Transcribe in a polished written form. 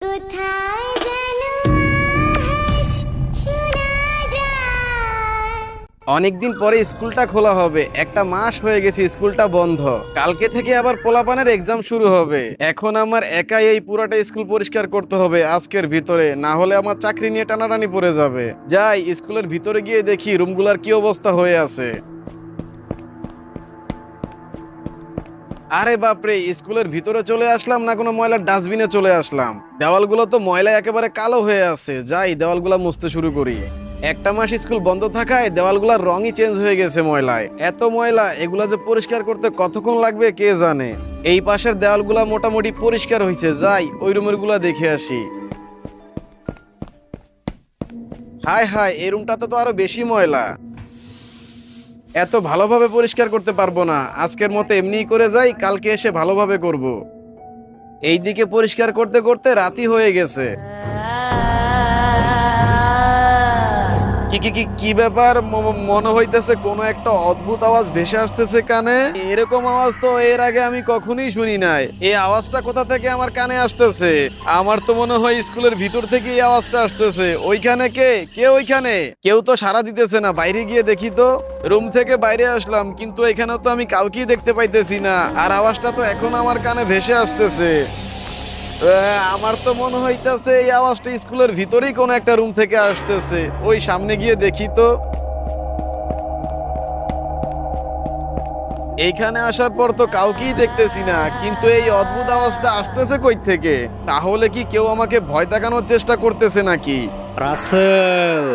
কোথায় যেন আওয়াজ শোনা যায়। অনেকদিন পরে স্কুলটা খোলা হবে, একটা মাস হয়ে গেছে স্কুলটা বন্ধ। কালকে থেকে আবার পোলাপানের এক্সাম শুরু হবে। এখন আমার একাই এই পুরাটা স্কুল পরিষ্কার করতে হবে আজকের ভিতরে, না হলে আমার চাকরি নিয়ে টানাটানি পড়ে যাবে। যাই স্কুলের ভিতরে গিয়ে দেখি রুমগুলার কি অবস্থা হয়ে আছে। আরে বাপরে, স্কুলের ভিতরে চলে আসলাম না কোনো ময়লার ডাস্টবিনে চলে আসলাম। দেওয়ালগুলো তো ময়লায় একেবারে কালো হয়ে আছে। যাই দেওয়ালগুলো মুছতে শুরু করি। একটা মাস স্কুল বন্ধ থাকায় দেওয়ালগুলোর রঙই চেঞ্জ হয়ে গেছে ময়লায়। এত ময়লা, এগুলা যে পরিষ্কার করতে কতক্ষণ লাগবে কে জানে। এই পাশের দেওয়ালগুলা মোটামুটি পরিষ্কার হয়েছে, যাই ওই রুমের গুলা দেখে আসি। হায় হায়, এই রুমটাতে তো আরো বেশি ময়লা। এত ভালোভাবে পরিষ্কার করতে পারবো না, আজকের মতো এমনিই করে যাই, কালকে এসে ভালোভাবে করব। এইদিকে পরিষ্কার করতে করতে রাতই হয়ে গেছে। কি কি কি কি ব্যাপার, মনে হইতেছে কোনো একটা অদ্ভুত আওয়াজ ভেসে আসতেছে কানে। এরকম আওয়াজ তো এর আগে আমি কখনোই শুনি নাই। এই আওয়াজটা কোথা থেকে আমার কানে আসতেছে? আমার তো মনে হয় স্কুলের ভিতর থেকে এই আওয়াজটা আসতেছে। ওইখানে কে ওইখানে? কেউ তো সাড়া দিতেছে না, বাইরে গিয়ে দেখি তো। রুম থেকে বাইরে আসলাম, কিন্তু এখানে তো আমি কাউকেই দেখতে পাইতেছি না, আর আওয়াজটা তো এখন আমার কানে ভেসে আসতেছে। আমার তো মনে হইতাছে এই আওয়াজটা স্কুলের ভিতরেই কোনো একটা রুম থেকে আসতেছে। ওই সামনে গিয়ে দেখি তো। এইখানে আসার পর তো কাউকেই দেখতেছি না, কিন্তু এই অদ্ভুত আওয়াজটা আসতেছে কই থেকে? তাহলে কি কেউ আমাকে ভয় দেখানোর চেষ্টা করতেছে নাকি? রাসেল,